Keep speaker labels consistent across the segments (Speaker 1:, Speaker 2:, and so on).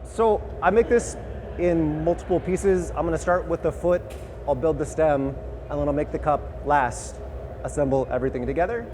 Speaker 1: So I make this in multiple pieces. I'm gonna start with the foot, I'll build the stem, and then I'll make the cup last, assemble everything together.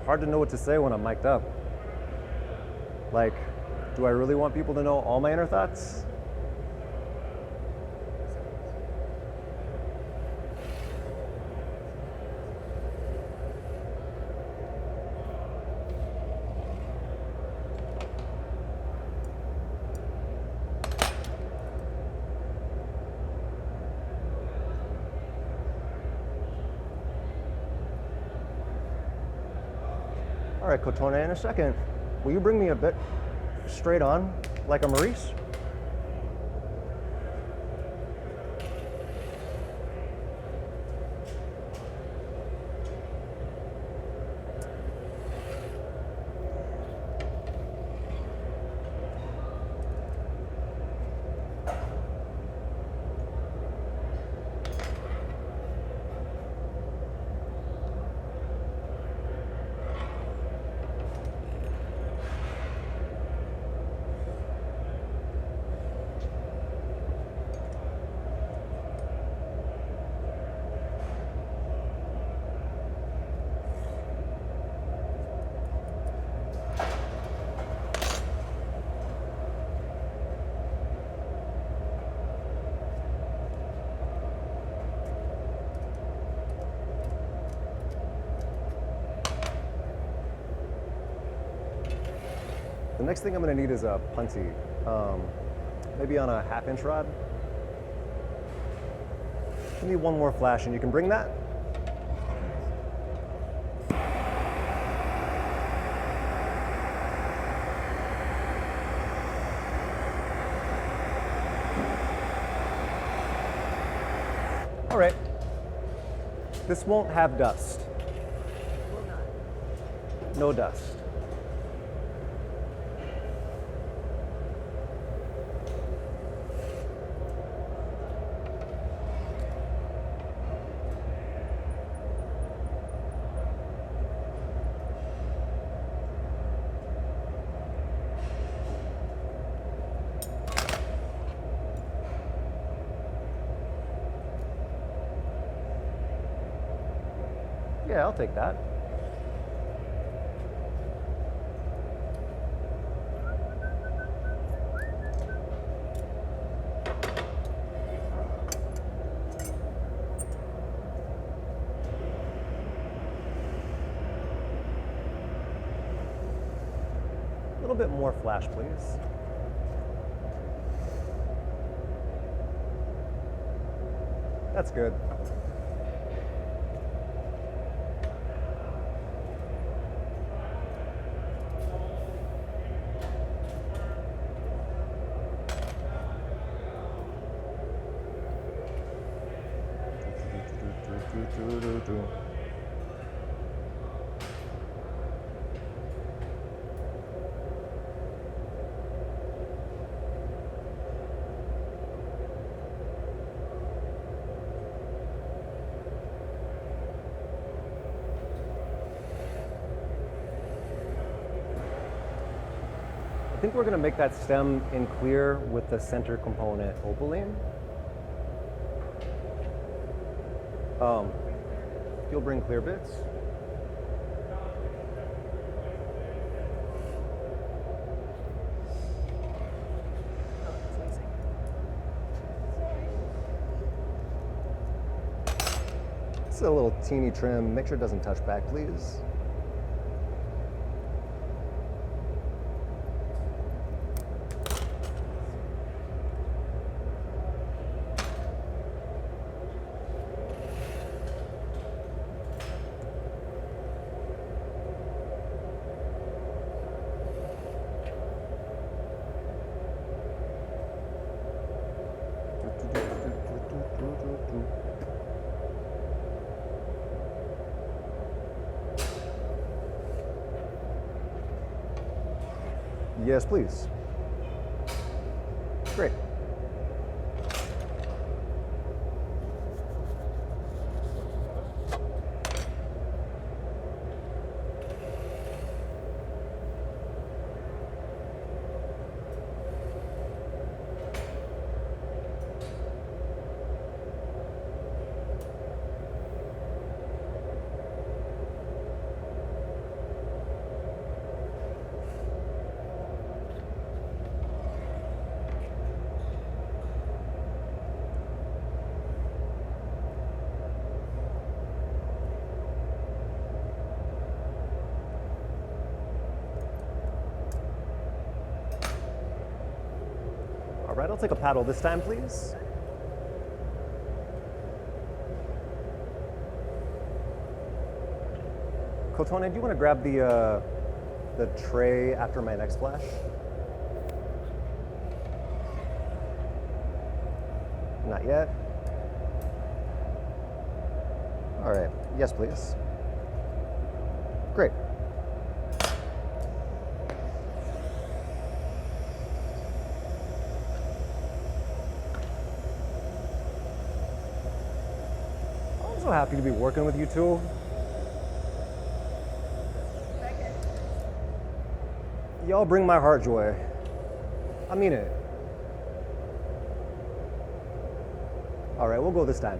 Speaker 1: Hard to know what to say when I'm mic'd up. Like, do I really want people to know all my inner thoughts? All right, Kotone, in a second, will you bring me a bit straight on, like a Maurice? next thing I'm gonna need is a punty. Maybe on a 1/2 inch rod. Give me one more flash and you can bring that. All right. This won't have dust.
Speaker 2: Will not.
Speaker 1: No dust. Yeah, I'll take that. A little bit more flash, please. That's good. I think we're going to make that stem in clear with the center component opaline. You'll bring clear bits. It's a little teeny trim. Make sure it doesn't touch back, please. Yes, please. Great. All right, I'll take a paddle this time, please. Kotone, do you want to grab the tray after my next flash? Not yet. All right, yes, please. Great. I'm so happy to be working with you two. Y'all bring my heart joy. I mean it. All right, we'll go this time.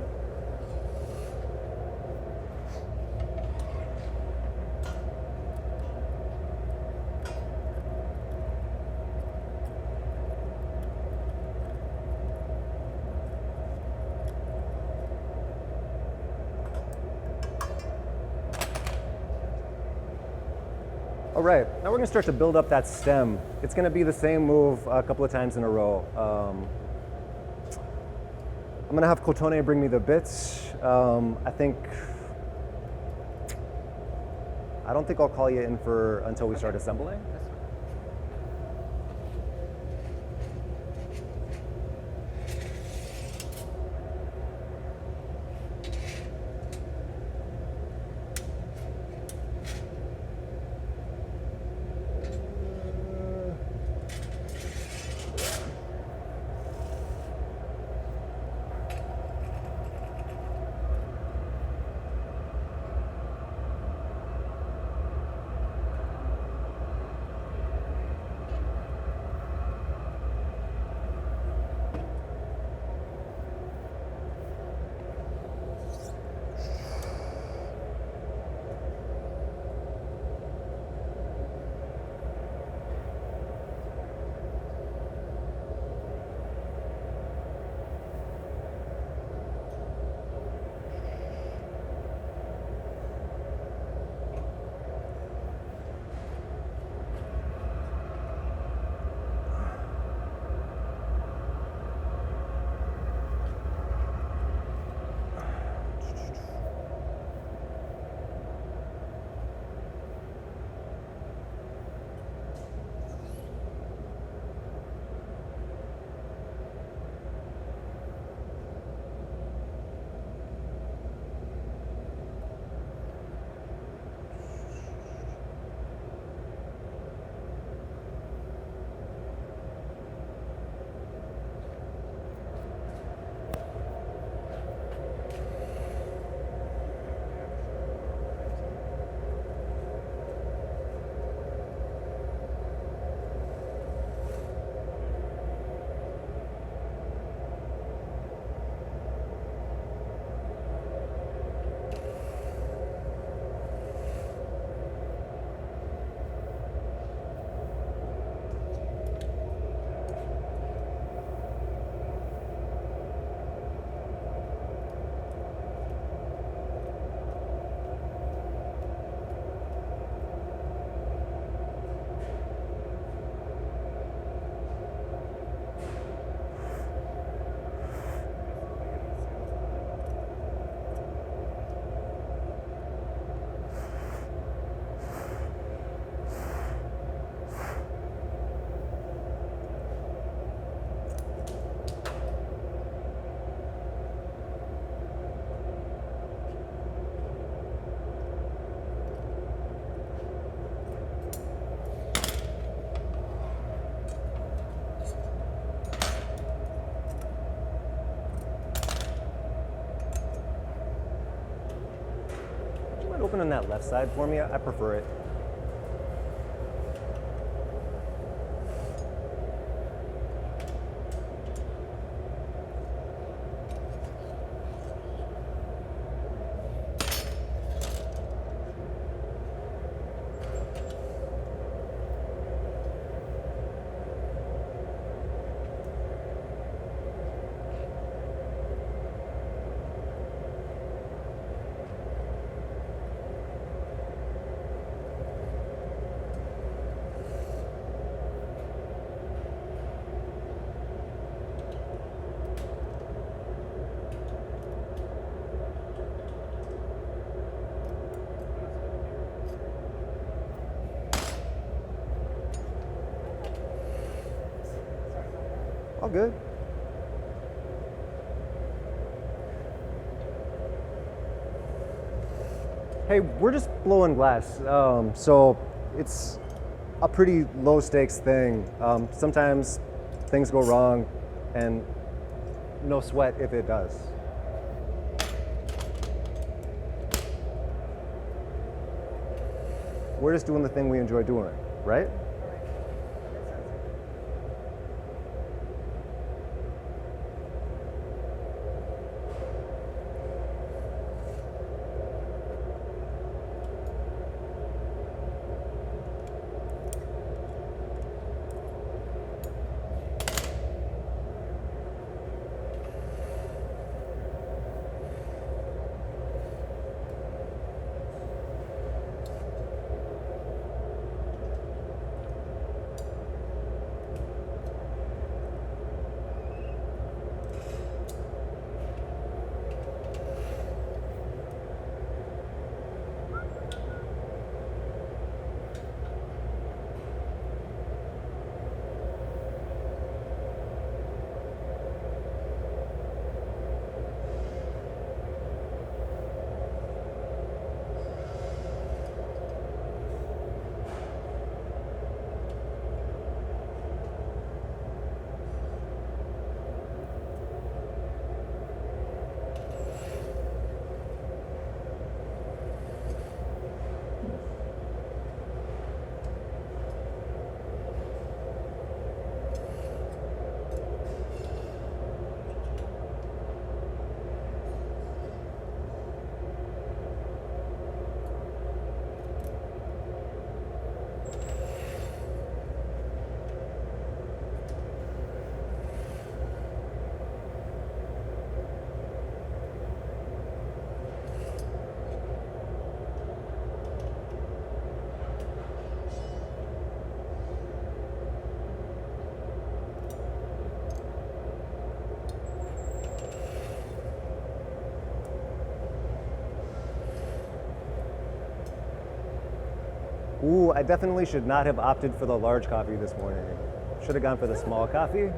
Speaker 1: All right, now we're gonna start to build up that stem. It's gonna be the same move a couple of times in a row. I'm gonna have Kotone bring me the bits. I don't think I'll call you in until we start assembling. Open on that left side for me. I prefer it. All good. Hey, we're just blowing glass, so it's a pretty low stakes thing. Sometimes things go wrong, and no sweat if it does. We're just doing the thing we enjoy doing, right? Ooh, I definitely should not have opted for the large coffee this morning. Should have gone for the small coffee.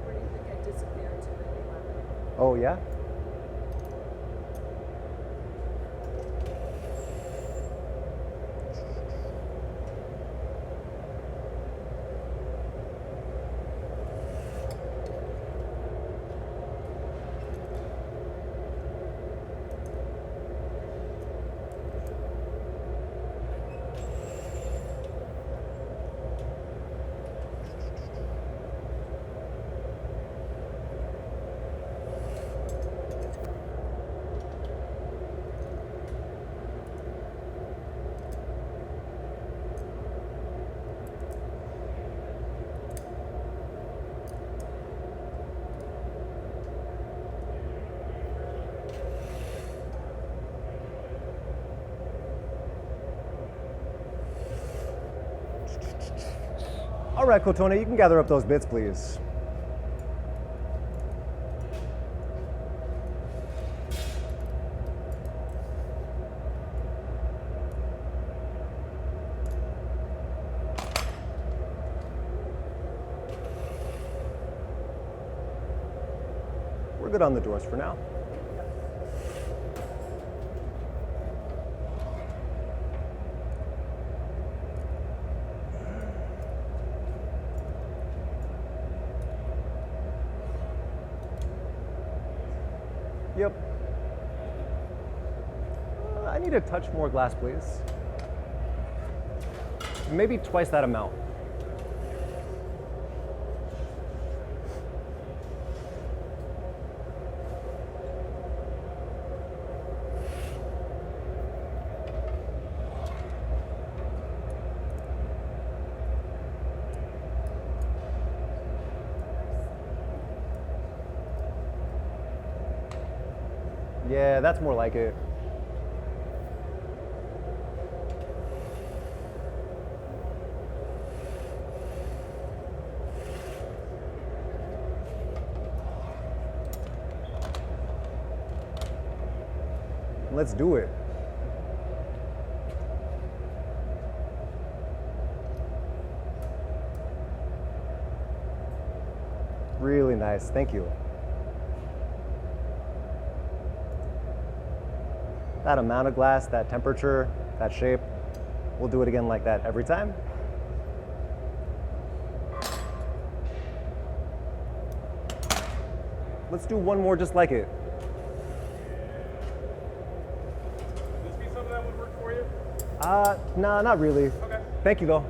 Speaker 2: Where do you think I disappeared to at 11?
Speaker 1: Oh, yeah? All right, Kotone, you can gather up those bits, please. We're good on the doors for now. Yep. I need a touch more glass, please. Maybe twice that amount. Yeah, that's more like it. Let's do it. Really nice, thank you. That amount of glass, that temperature, that shape, we'll do it again like that every time. Let's do one more just like it.
Speaker 3: Would this be something that would work for you?
Speaker 1: Nah, not really.
Speaker 3: Okay.
Speaker 1: Thank you though.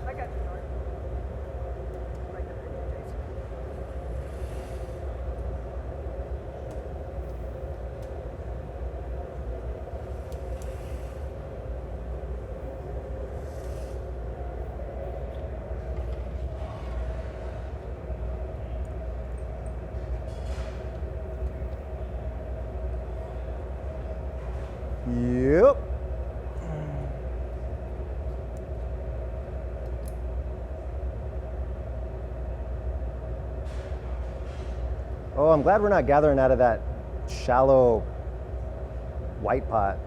Speaker 2: I got you, North. Right there, Jason.
Speaker 1: Yep. Oh, I'm glad we're not gathering out of that shallow white pot.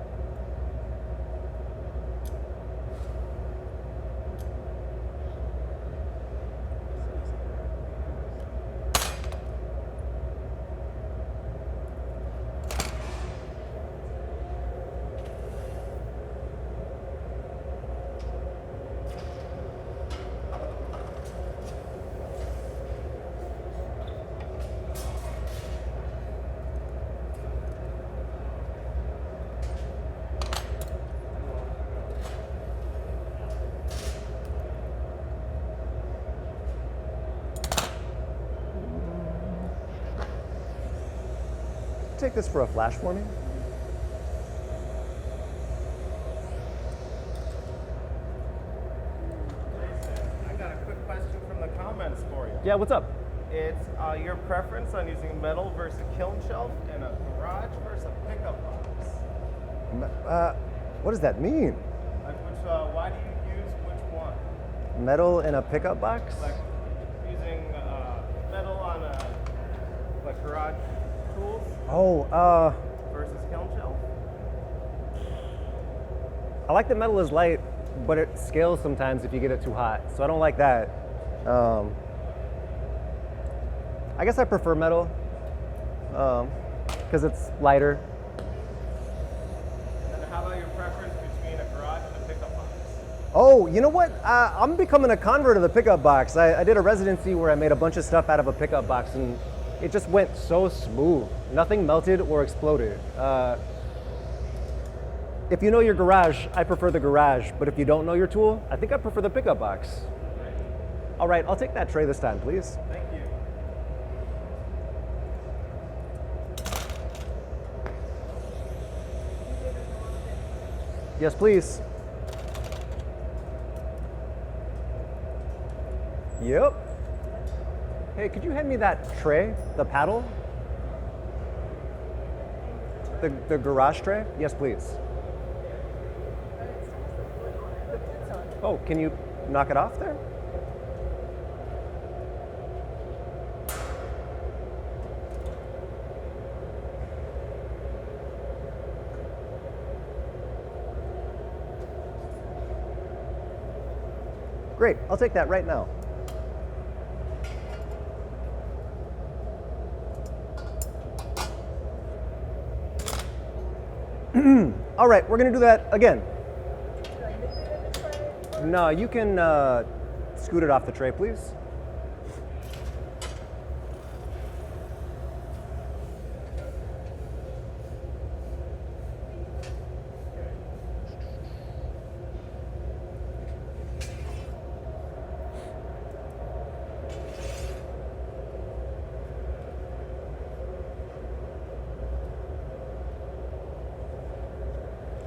Speaker 1: Take this for a flash for me.
Speaker 3: I got a quick question from the comments for you.
Speaker 1: Yeah, what's up?
Speaker 4: It's your preference on using metal versus a kiln shelf and a garage versus a pickup box.
Speaker 1: What does that mean?
Speaker 4: Like why do you use which one?
Speaker 1: Metal in a pickup box?
Speaker 4: Like using metal on like garage tools
Speaker 1: Oh,
Speaker 4: versus kiln shelf.
Speaker 1: I like that metal is light, but it scales sometimes if you get it too hot. So I don't like that. I guess I prefer metal because it's lighter.
Speaker 4: And then how about your preference between a garage and a pickup box?
Speaker 1: Oh, you know what? I'm becoming a convert of the pickup box. I did a residency where I made a bunch of stuff out of a pickup box, and it just went so smooth. Nothing melted or exploded. If you know your garage, I prefer the garage. But if you don't know your tool, I think I prefer the pickup box. All right, I'll take that tray this time, please.
Speaker 4: Thank you.
Speaker 1: Yes, please. Yep. Hey, could you hand me that tray, the paddle? The garage tray? Yes, please. Oh, can you knock it off there? Great, I'll take that right now. All right, we're gonna do that again.
Speaker 2: Should I mix it in the tray?
Speaker 1: No, you can scoot it off the tray, please.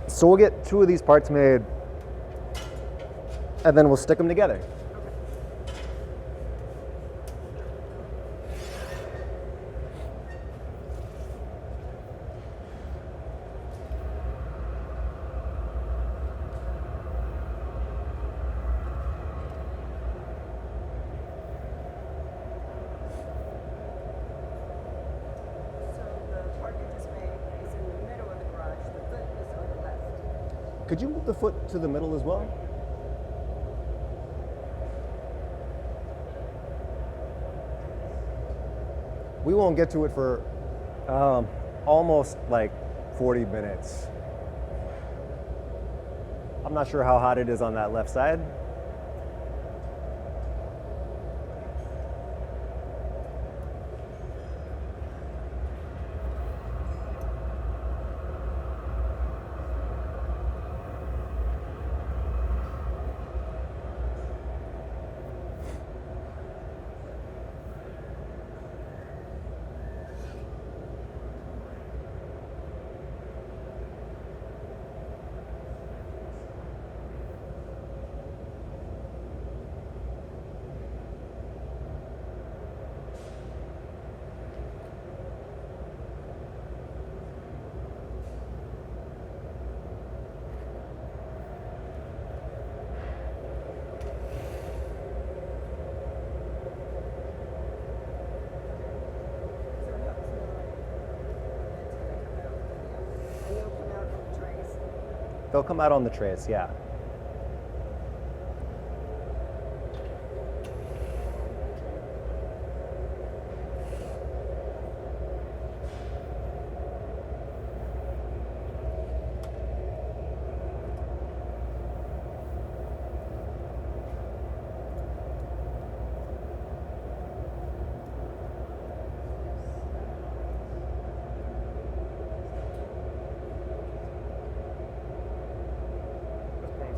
Speaker 1: So we'll get 2 of these parts made, and then we'll stick them together.
Speaker 2: So the part you just made is in the middle of the garage. The foot is on the left.
Speaker 1: Could you move the foot to the middle as well? We won't get to it for almost like 40 minutes. I'm not sure how hot it is on that left side.
Speaker 2: So it helps me. And you'll come out on the trays.
Speaker 1: They'll come out on the trays, yeah.
Speaker 3: That's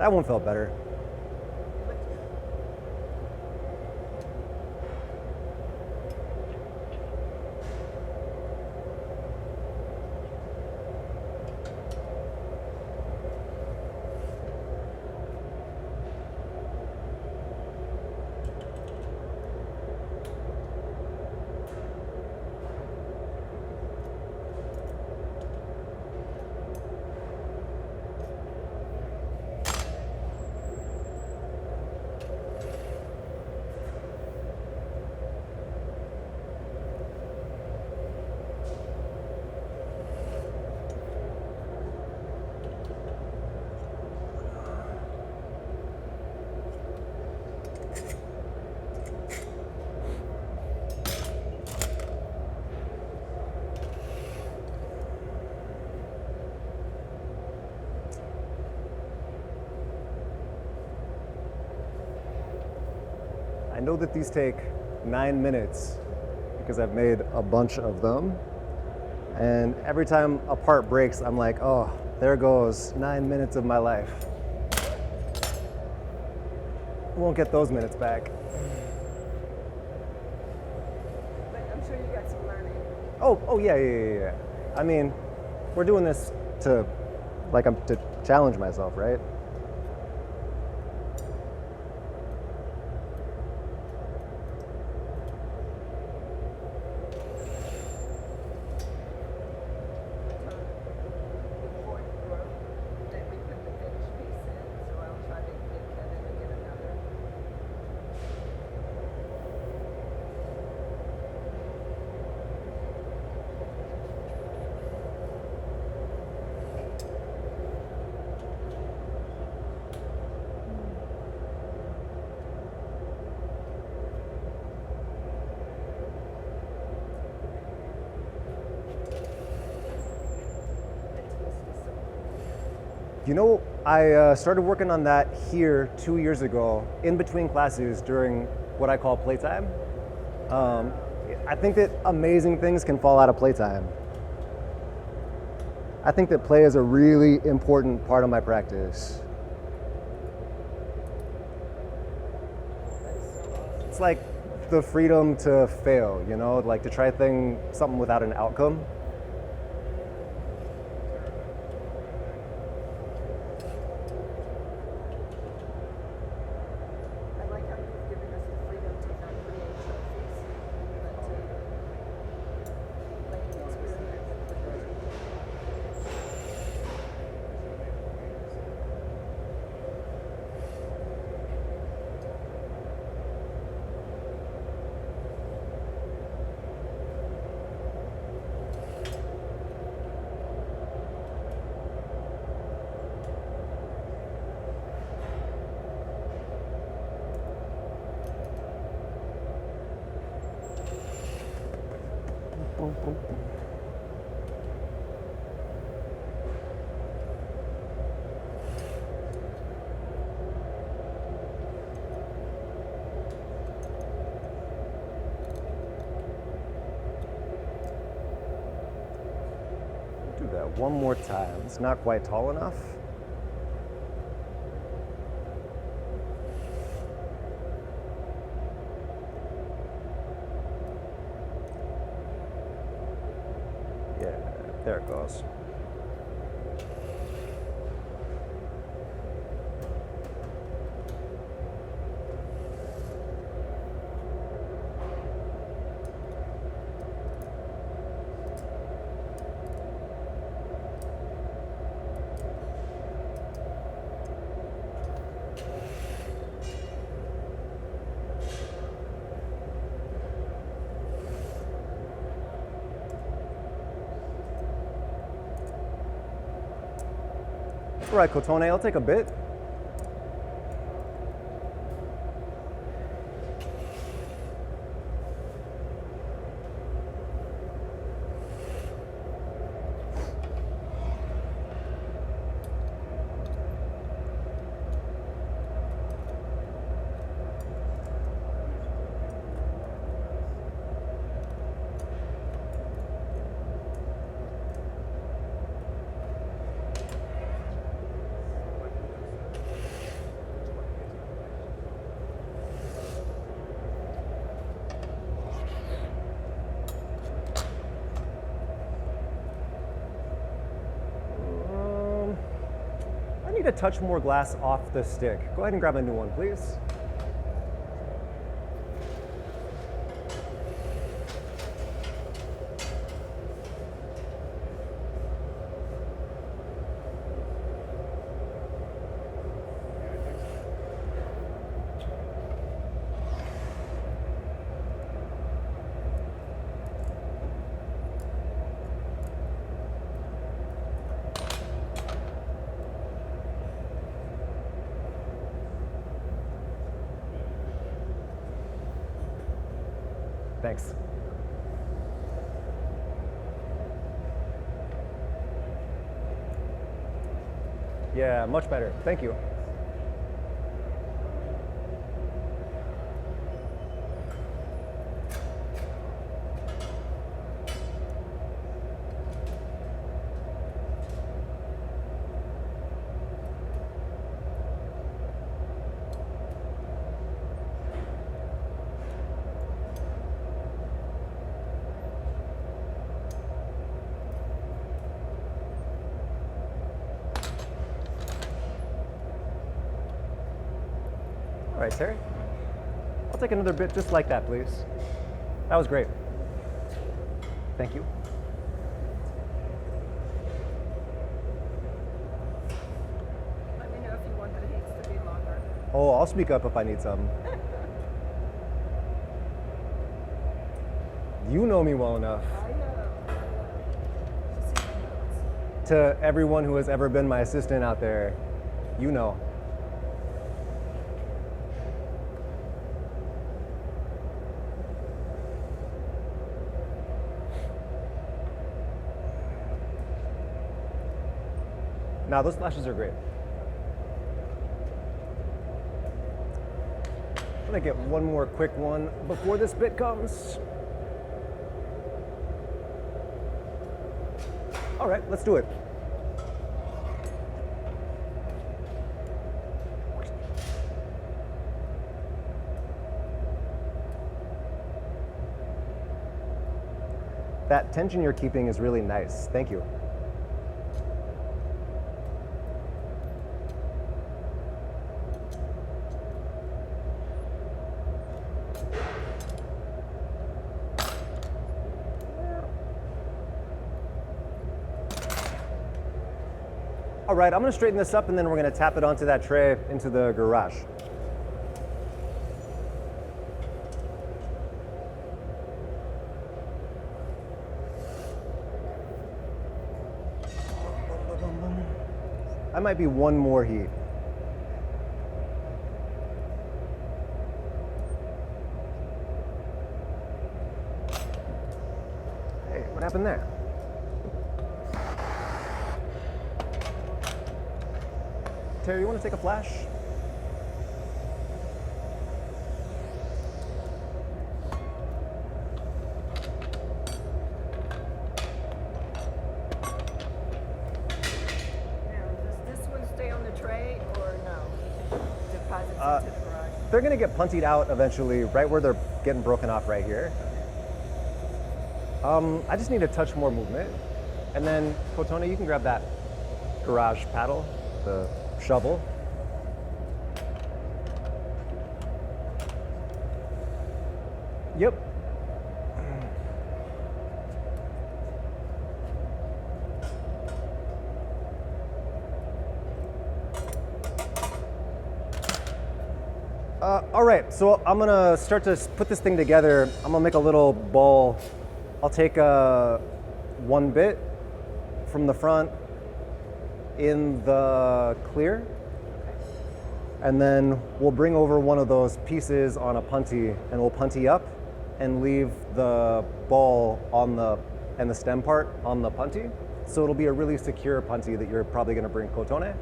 Speaker 1: That one felt better. I know that these take 9 minutes because I've made a bunch of them. And every time a part breaks, I'm like, oh, there goes 9 minutes of my life. Won't get those minutes back.
Speaker 2: But I'm sure you got some learning.
Speaker 1: Oh yeah. I mean, we're doing this to challenge myself, right?
Speaker 2: Before you broke, then we put the finished piece in, so I'll try to get Kevin to get another.
Speaker 1: You know, I started working on that here 2 years ago, in between classes during what I call playtime. I think that amazing things can fall out of playtime. I think that play is a really important part of my practice. It's like the freedom to fail, you know, like to try something without an outcome.
Speaker 2: I like how you've given us the freedom to not create trophies, but to like experiment with it.
Speaker 1: Do that one more time. It's not quite tall enough. Yeah, there it goes. All right, Kotone, I'll take a bit. need a touch more glass off the stick. Go ahead and grab a new one, please. Thanks. Yeah, much better. Thank you. All right, Terry. I'll take another bit just like that, please. That was great. Thank you.
Speaker 2: Let me know if you want the heats to be longer.
Speaker 1: Oh, I'll speak up if I need some. You know me well enough.
Speaker 2: I know. Just see my notes.
Speaker 1: To everyone who has ever been my assistant out there, you know. Now those flashes are great. I'm gonna get one more quick one before this bit comes. All right, let's do it. That tension you're keeping is really nice. Thank you. All right, I'm gonna straighten this up and then we're gonna tap it onto that tray into the garage. I might be one more heat. Hey, what happened there? Terry, you want to take a flash?
Speaker 2: Now, does this one stay on the tray or no? Deposits into the garage.
Speaker 1: They're gonna get puntied out eventually, right where they're getting broken off right here. I just need a touch more movement. And then, Kotone, you can grab that garage paddle, the shovel. Yep. All right, so I'm gonna start to put this thing together. I'm gonna make a little ball. I'll take one bit from the front in the clear, and then we'll bring over one of those pieces on a punty, and we'll punty up and leave the ball on and the stem part on the punty. So it'll be a really secure punty that you're probably gonna bring Kotone.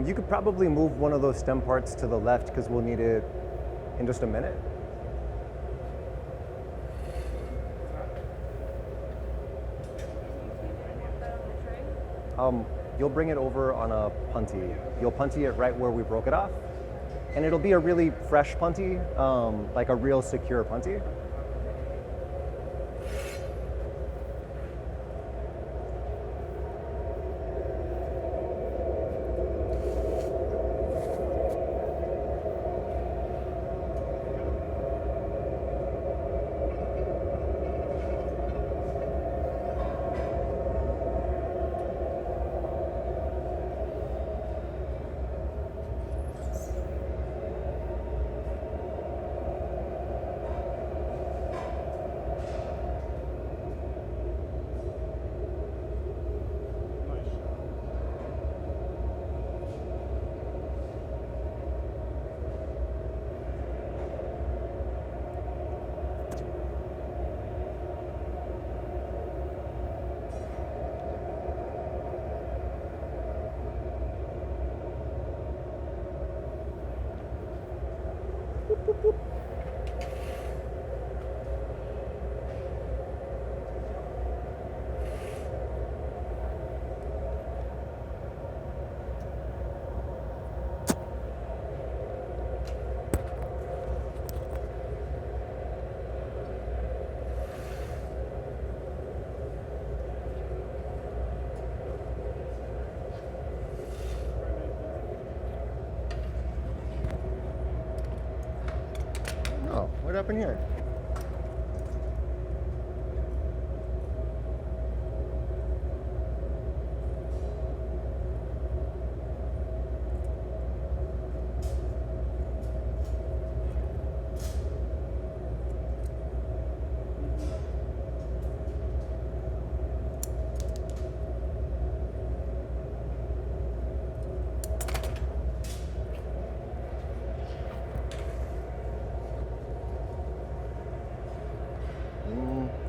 Speaker 1: You could probably move one of those stem parts to the left because we'll need it in just a minute. You'll bring it over on a punty. You'll punty it right where we broke it off, and it'll be a really fresh punty, like a real secure punty. Oh, what happened here?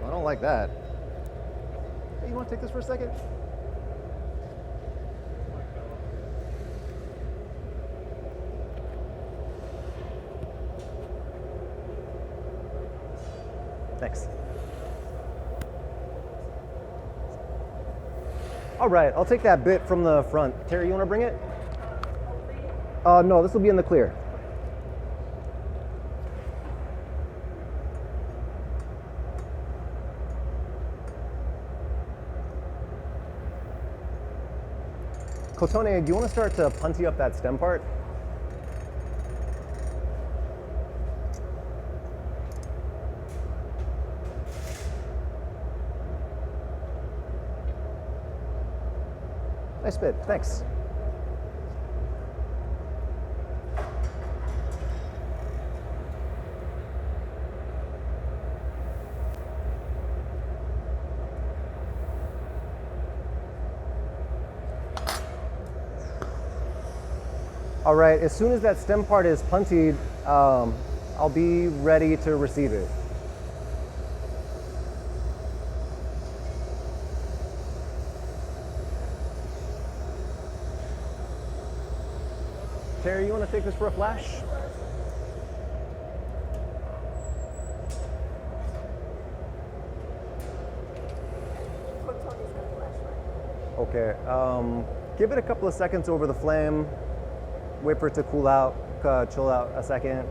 Speaker 1: I don't like that. Hey, you want to take this for a second? Thanks. All right, I'll take that bit from the front. Terry, you want to bring it? No, this will be in the clear. Kotone, do you want to start to punty up that stem part? Nice bit, thanks. All right, as soon as that stem part is puntied, I'll be ready to receive it. Terry, you want to take this for a flash?
Speaker 2: Tony's got a flashlight.
Speaker 1: Okay, give it a couple of seconds over the flame. Wait for it to cool out, chill out a second.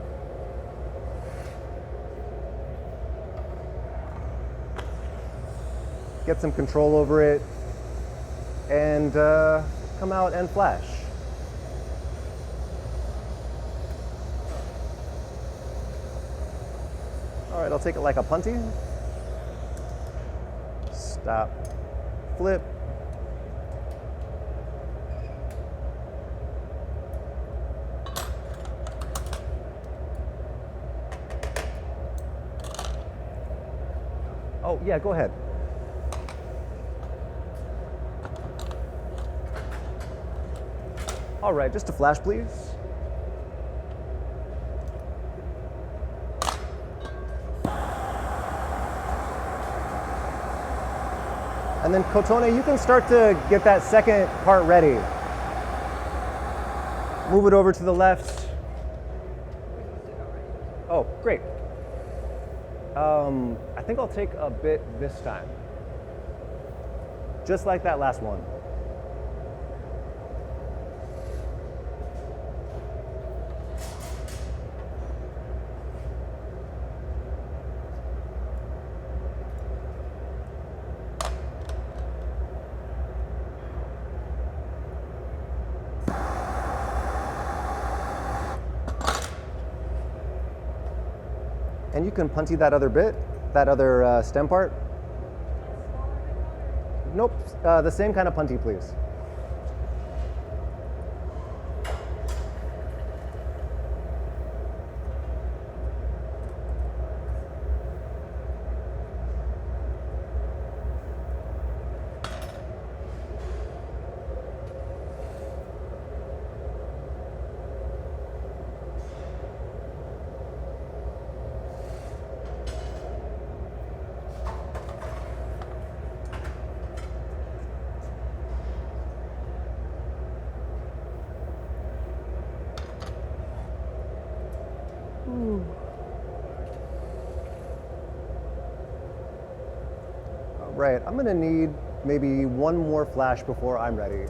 Speaker 1: Get some control over it, and come out and flash. All right, I'll take it like a punty. Stop, flip. Oh, yeah, go ahead. All right, just a flash, please. And then Kotone, you can start to get that second part ready. Move it over to the left. Oh, great. I think I'll take a bit this time. Just like that last one. And you can puntee that other bit, that other stem part. Nope, the same kind of puntee, please. Right, I'm gonna need maybe one more flash before I'm ready.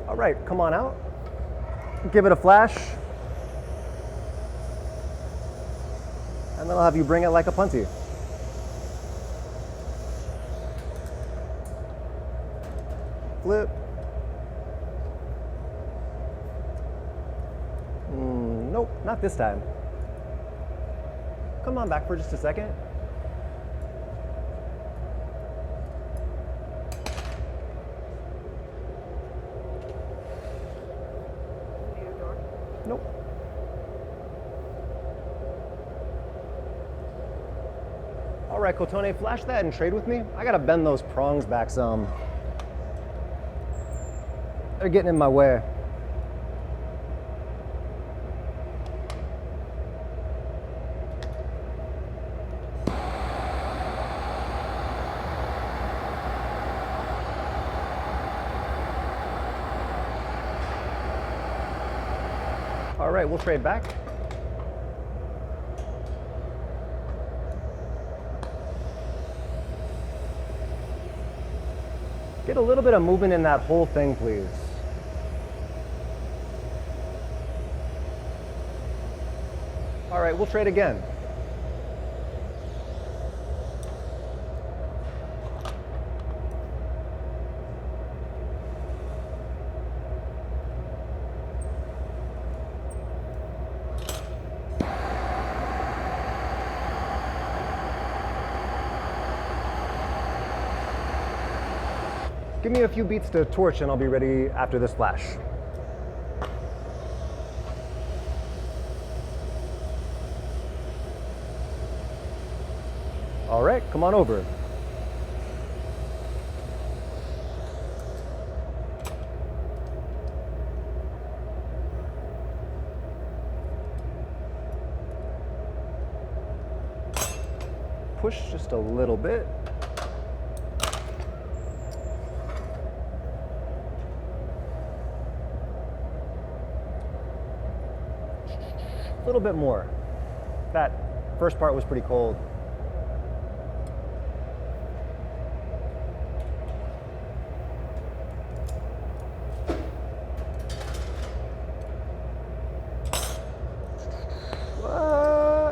Speaker 1: All right, come on out. Give it a flash. And then I'll have you bring it like a puntee. Flip. Nope, not this time. Come on back for just a second.
Speaker 2: New door.
Speaker 1: Nope. All right, Kotone, flash that and trade with me. I gotta bend those prongs back some. They're getting in my way. All right, we'll trade back. Get a little bit of movement in that whole thing, please. All right, we'll trade again. Give me a few beats to torch and I'll be ready after this flash. All right, come on over. Push just a little bit. A little bit more. That first part was pretty cold.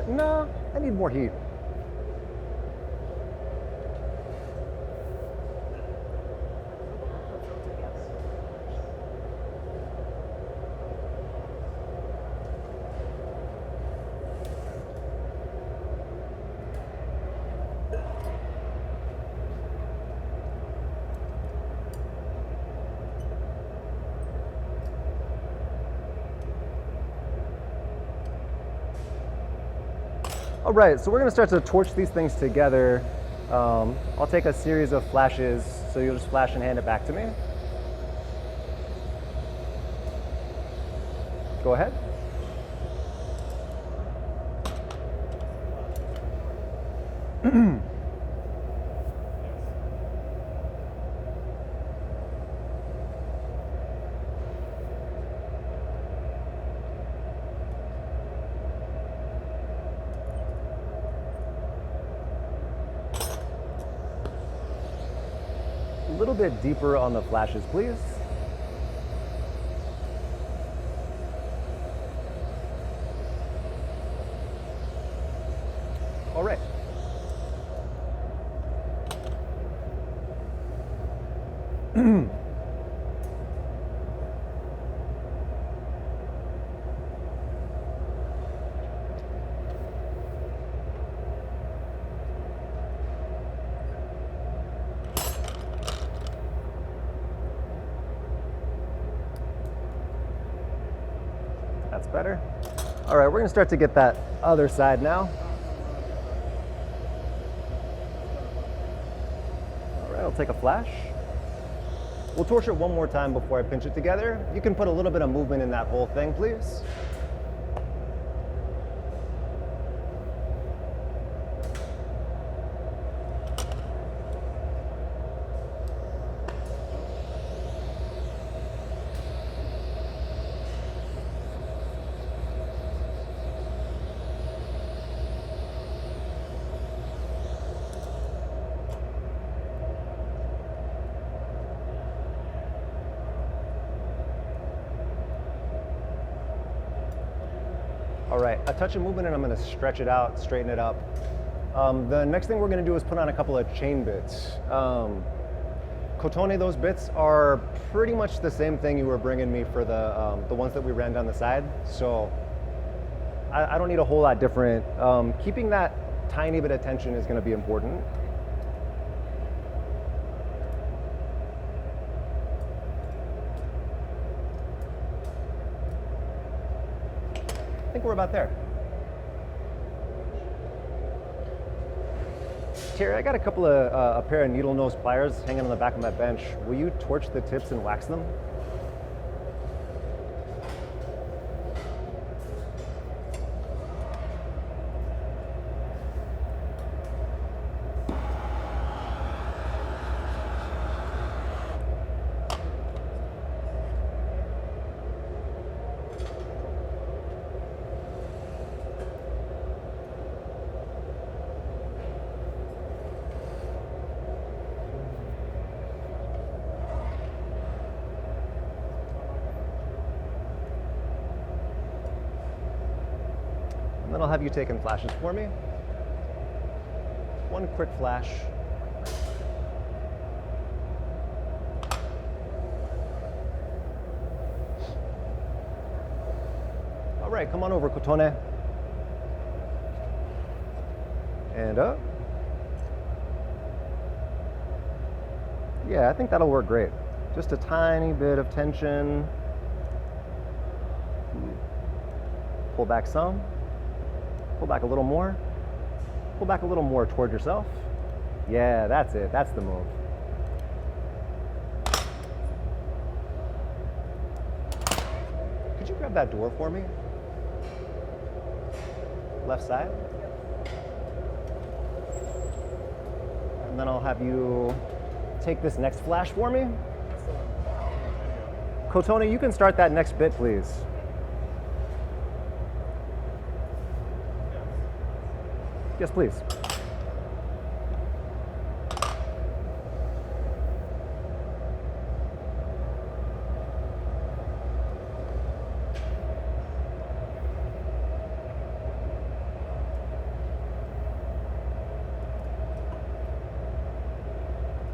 Speaker 1: No, I need more heat. All right, so we're gonna start to torch these things together. I'll take a series of flashes, so you'll just flash and hand it back to me. Go ahead. little bit deeper on the flashes, please. All right. That's better. All right, we're gonna start to get that other side now. All right, I'll take a flash. We'll torch it one more time before I pinch it together. You can put a little bit of movement in that whole thing, please. All right, a touch of movement and I'm gonna stretch it out, straighten it up. The next thing we're gonna do is put on a couple of chain bits. Kotone, those bits are pretty much the same thing you were bringing me for the ones that we ran down the side. So I don't need a whole lot different. Keeping that tiny bit of tension is gonna be important. I think we're about there. Terry, I got a couple of a pair of needle nose pliers hanging on the back of my bench. Will you torch the tips and wax them? And then I'll have you taking flashes for me. One quick flash. All right, come on over, Kotone. And up. Yeah, I think that'll work great. Just a tiny bit of tension. Pull back some. Pull back a little more. Pull back a little more toward yourself. Yeah, that's it. That's the move. Could you grab that door for me? Left side. And then I'll have you take this next flash for me. Kotone, you can start that next bit, please. Yes, please.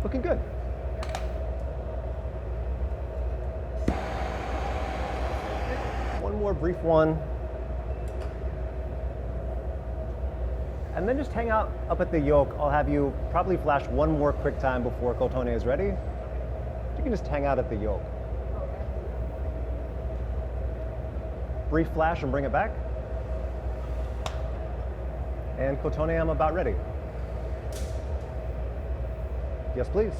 Speaker 1: Looking good. One more brief one. And then just hang out up at the yoke. I'll have you probably flash one more quick time before Kotone is ready. You can just hang out at the yoke. Brief flash and bring it back. And Kotone, I'm about ready. Yes, please.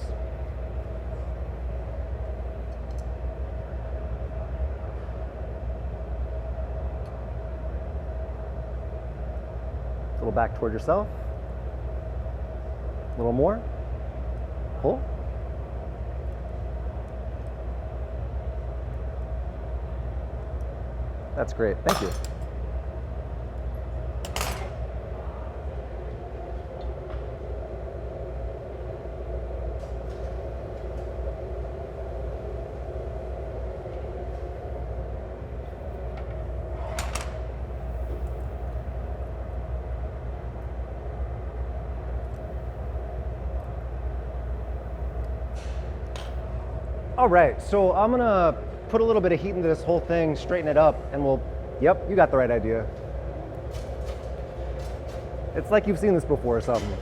Speaker 1: A little back toward yourself. A little more. Pull. That's great. Thank you. All right, so I'm gonna put a little bit of heat into this whole thing, straighten it up, and yep, you got the right idea. It's like you've seen this before or something.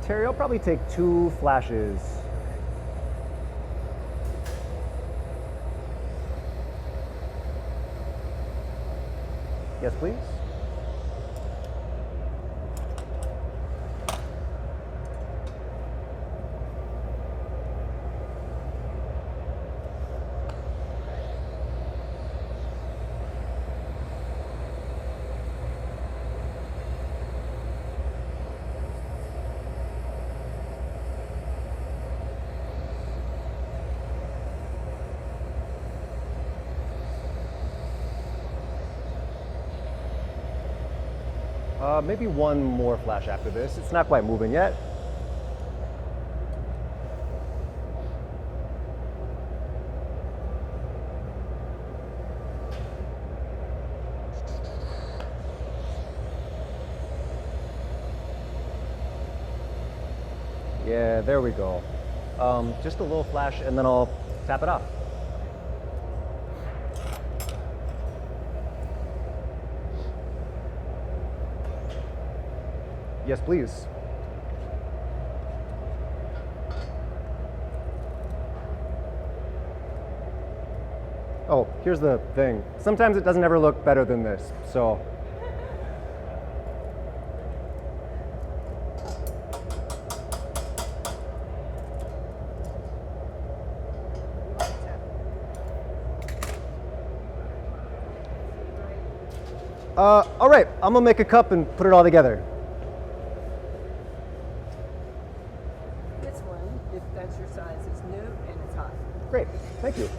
Speaker 1: Terry, I'll probably take 2 flashes. Yes, please. Maybe 1 more flash after this. It's not quite moving yet. Yeah, there we go. Just a little flash and then I'll tap it off. Yes, please. Oh, here's the thing. Sometimes it doesn't ever look better than this, so. All right, I'm gonna make a cup and put it all together.
Speaker 2: This one, if that's your size, is new and it's hot.
Speaker 1: Great, thank you.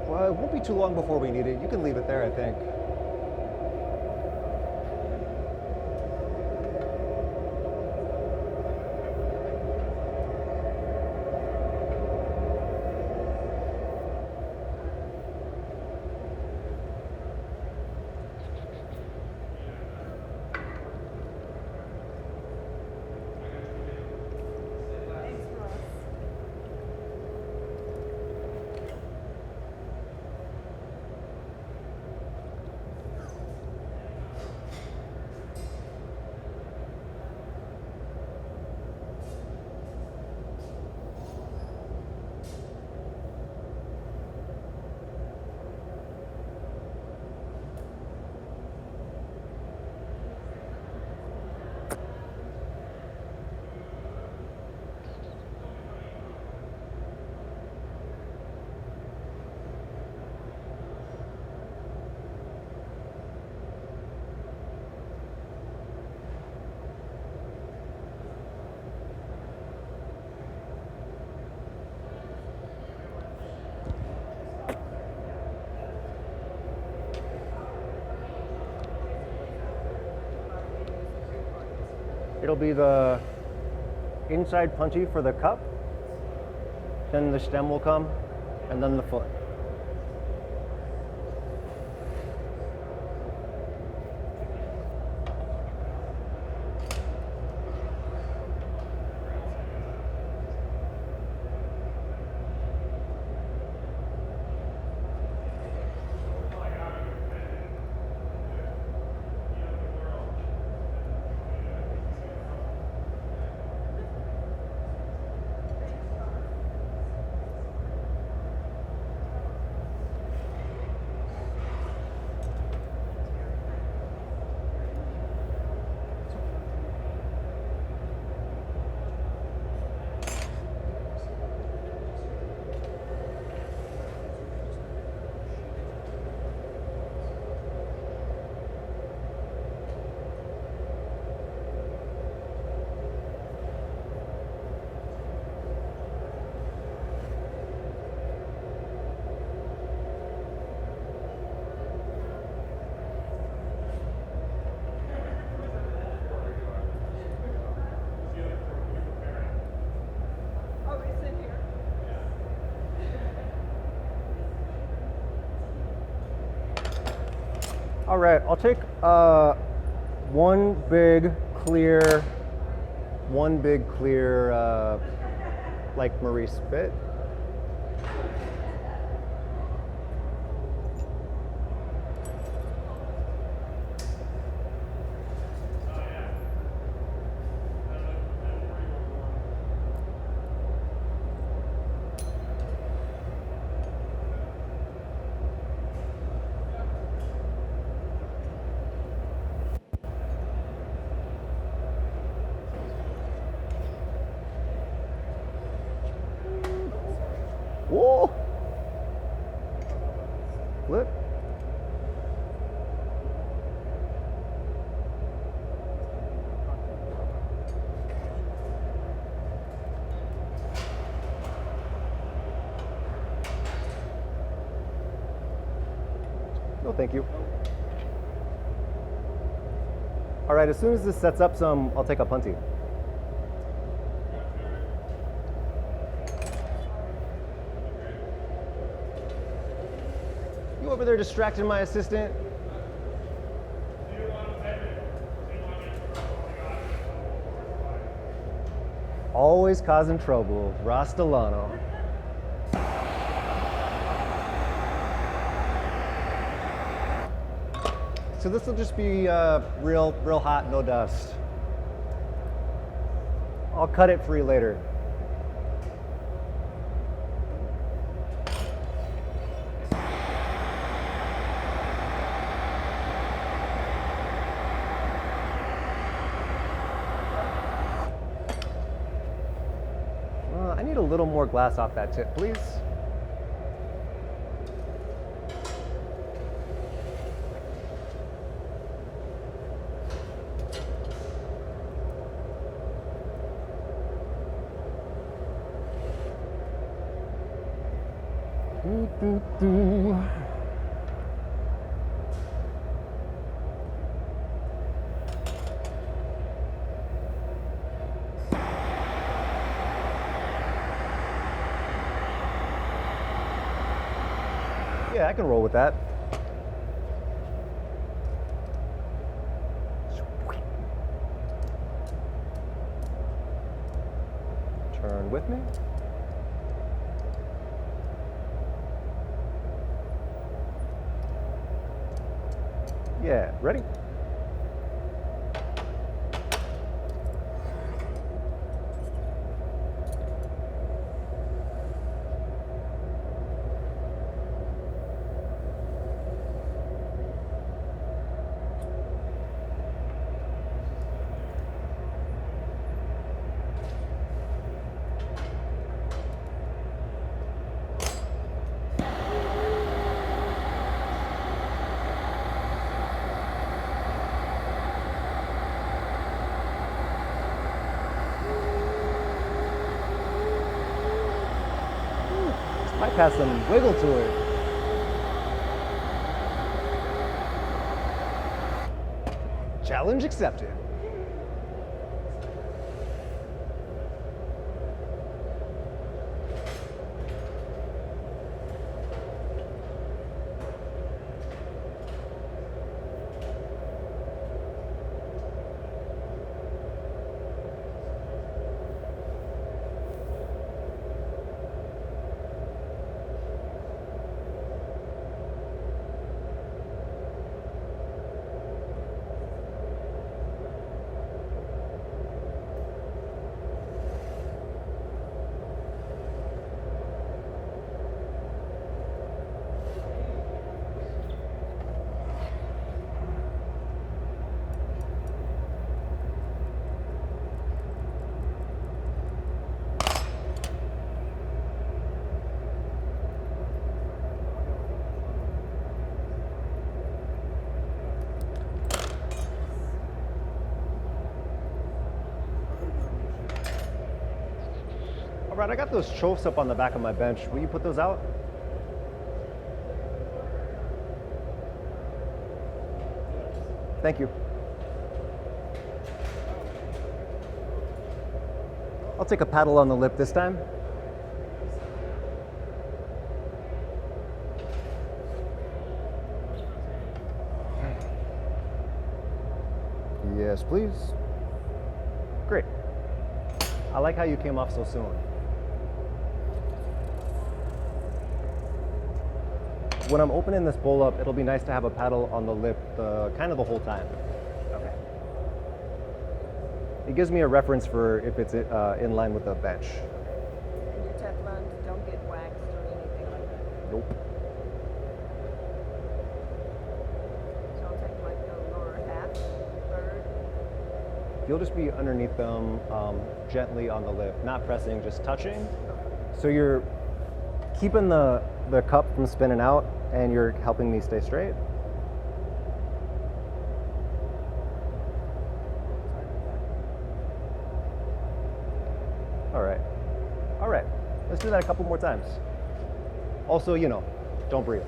Speaker 1: Well, it won't be too long before we need it. You can leave it there, I think.
Speaker 2: Thanks, Ross. It'll be the inside punchy for the cup, then the stem will come, and then the foot.
Speaker 1: All right, I'll take one big clear, like Maurice spit. Whoa! Flip. No, thank you. All right, as soon as this sets up some, I'll take a punty. You over there distracting my assistant? Always causing trouble, Ross Delano. So this will just be real hot, no dust. I'll cut it free later. I need a little more glass off that tip, please. Yeah, I can roll with that. Turn with me. Yeah, ready? Might have some wiggle to it. Challenge accepted. All right, I got those chofes up on the back of my bench. Will you put those out? Thank you. I'll take a paddle on the lip this time. Yes, please. Great. I like how you came off so soon. When I'm opening this bowl up, it'll be nice to have a paddle on the lip kind of the whole time.
Speaker 4: Okay.
Speaker 1: It gives me a reference for if it's in line with the bench.
Speaker 2: And your Teflons don't get waxed or anything like that.
Speaker 1: Nope.
Speaker 2: So I'll take like the lower half, third.
Speaker 1: You'll just be underneath them gently on the lip, not pressing, just touching. So you're keeping the cup from spinning out and you're helping me stay straight. All right. All right. Let's do that a couple more times. Also, don't breathe.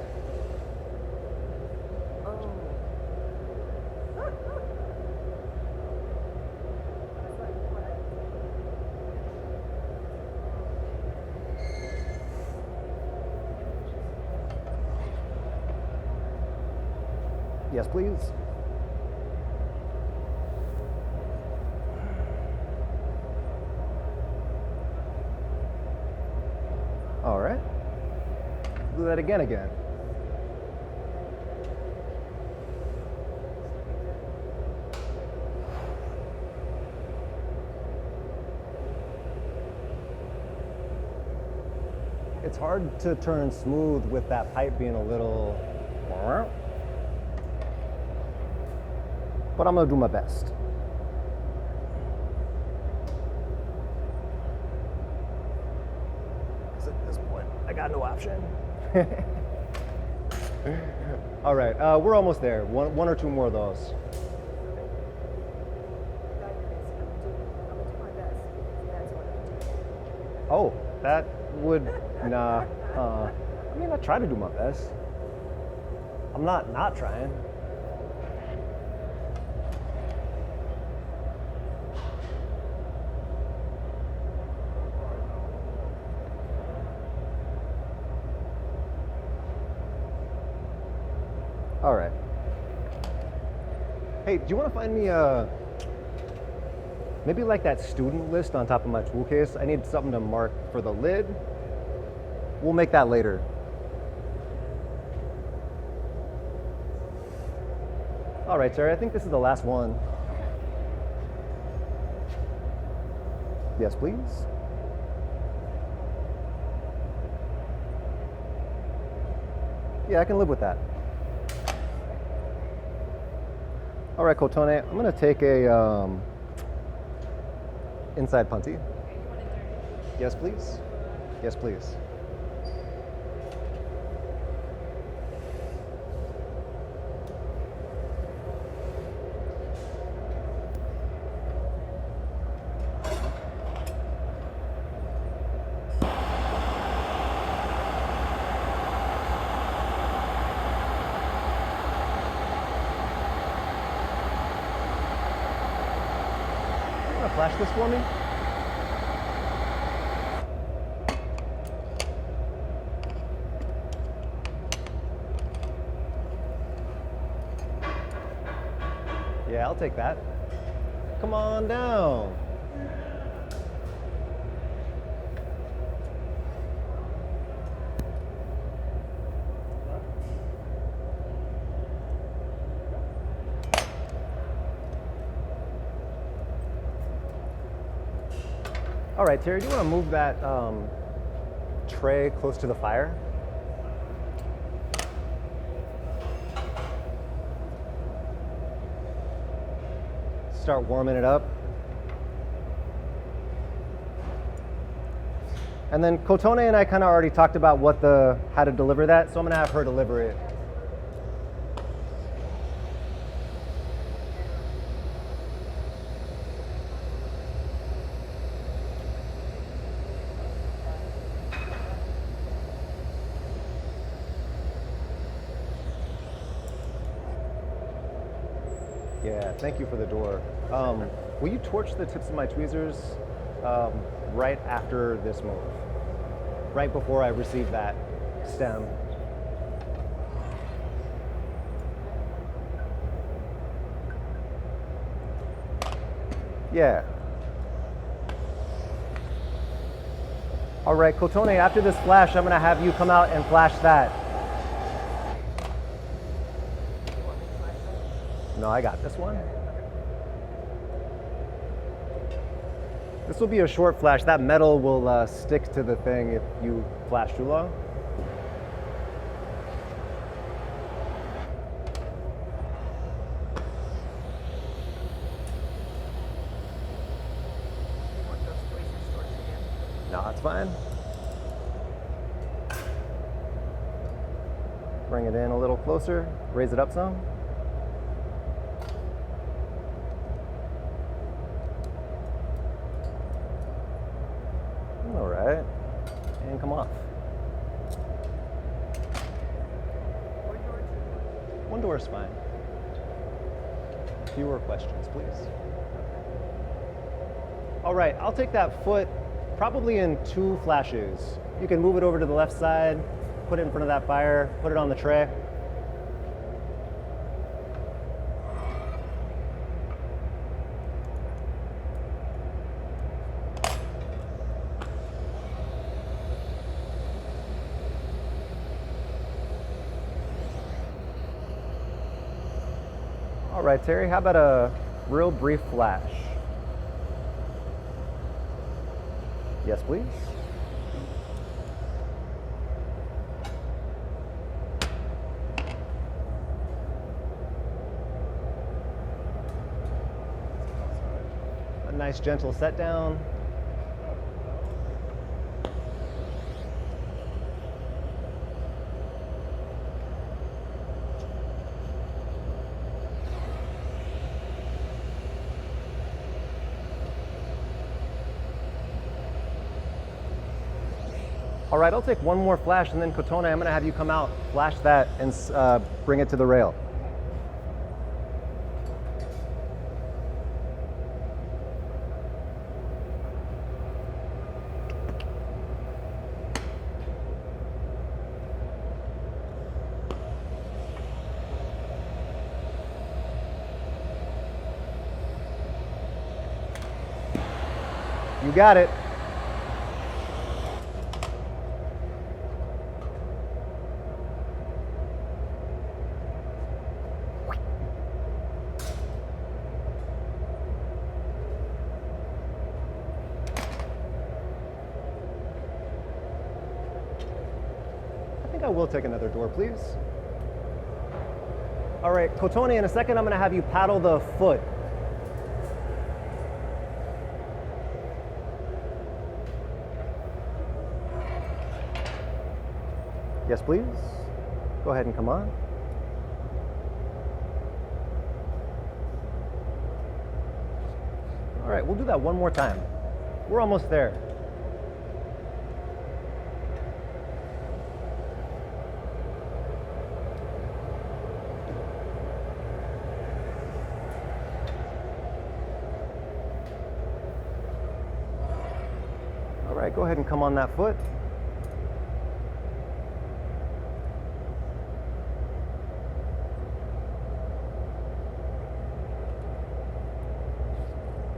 Speaker 2: Oh. That's like what?
Speaker 1: Yes, please. All right. Do that again. It's hard to turn smooth with that pipe being a little, but I'm gonna do my best. 'Cause at this point, I got no option. All right, we're almost there. One or two more of those.
Speaker 2: Got your best. I'm gonna do my best. That's what I'm doing.
Speaker 1: Oh, that would, nah. I mean, I try to do my best. I'm not trying. All right. Hey, do you want to find me maybe like that student list on top of my tool case? I need something to mark for the lid. We'll make that later. All right, Terry, I think this is the last one. Yes, please. Yeah, I can live with that. All right, Cotone, I'm gonna take a inside punty. Yes, please. Yes, please. Flash this for me? Yeah, I'll take that. Come on down. All right, Terry, do you want to move that tray close to the fire? Start warming it up. And then Cotone and I kind of already talked about how to deliver that, so I'm gonna have her deliver it. Yeah, thank you for the door. Will you torch the tips of my tweezers right after this move? Right before I receive that stem. Yeah. All right, Kotone, after this flash, I'm gonna have you come out and flash that.
Speaker 2: You want me to flash that?
Speaker 1: No, I got this one. This will be a short flash. That metal will stick to the thing if you flash too long.
Speaker 2: You want those tweezers towards the end?
Speaker 1: No, that's fine. Bring it in a little closer, raise it up some. All right, and come off.
Speaker 2: One door, two doors.
Speaker 1: One door is fine. Fewer questions, please. All right, I'll take that foot probably in 2 flashes. You can move it over to the left side, put it in front of that fire, put it on the tray. All right, Terry, how about a real brief flash? Yes, please. A nice gentle set down. All right, I'll take one more flash, and then Kotone, I'm gonna have you come out, flash that, and bring it to the rail. You got it. I will take another door, please. All right, Kotone, in a second, I'm gonna have you paddle the foot. Yes, please. Go ahead and come on. All right, we'll do that one more time. We're almost there. All right, go ahead and come on that foot.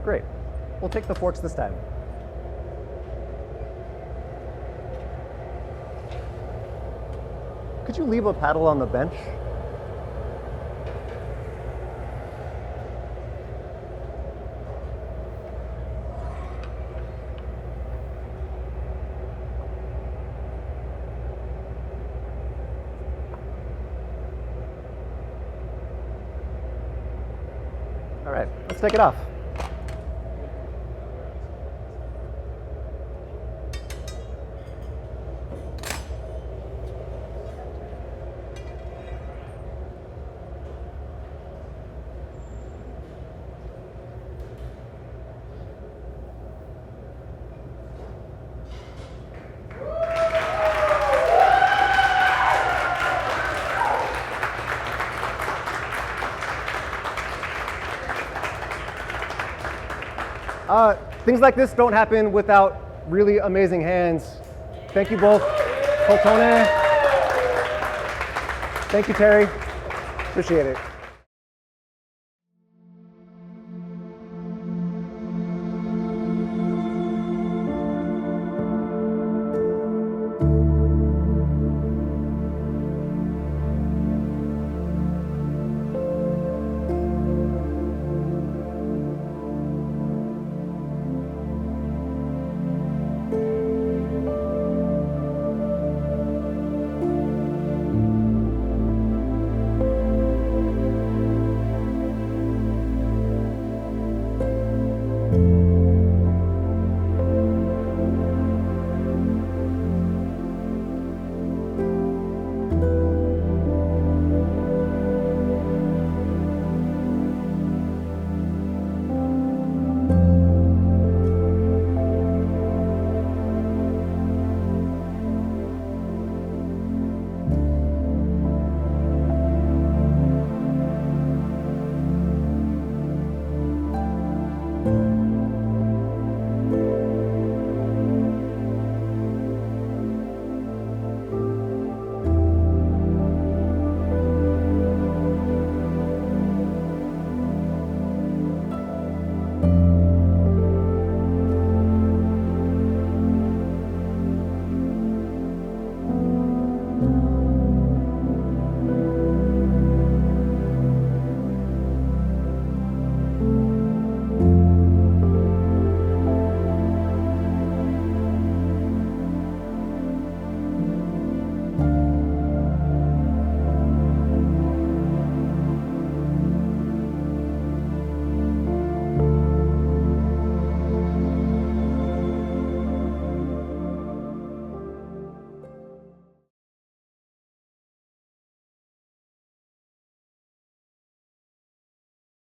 Speaker 1: Great. We'll take the forks this time. Could you leave a paddle on the bench? All right, let's take it off. Things like this don't happen without really amazing hands. Thank you both. Kotone. Thank you, Terry. Appreciate it.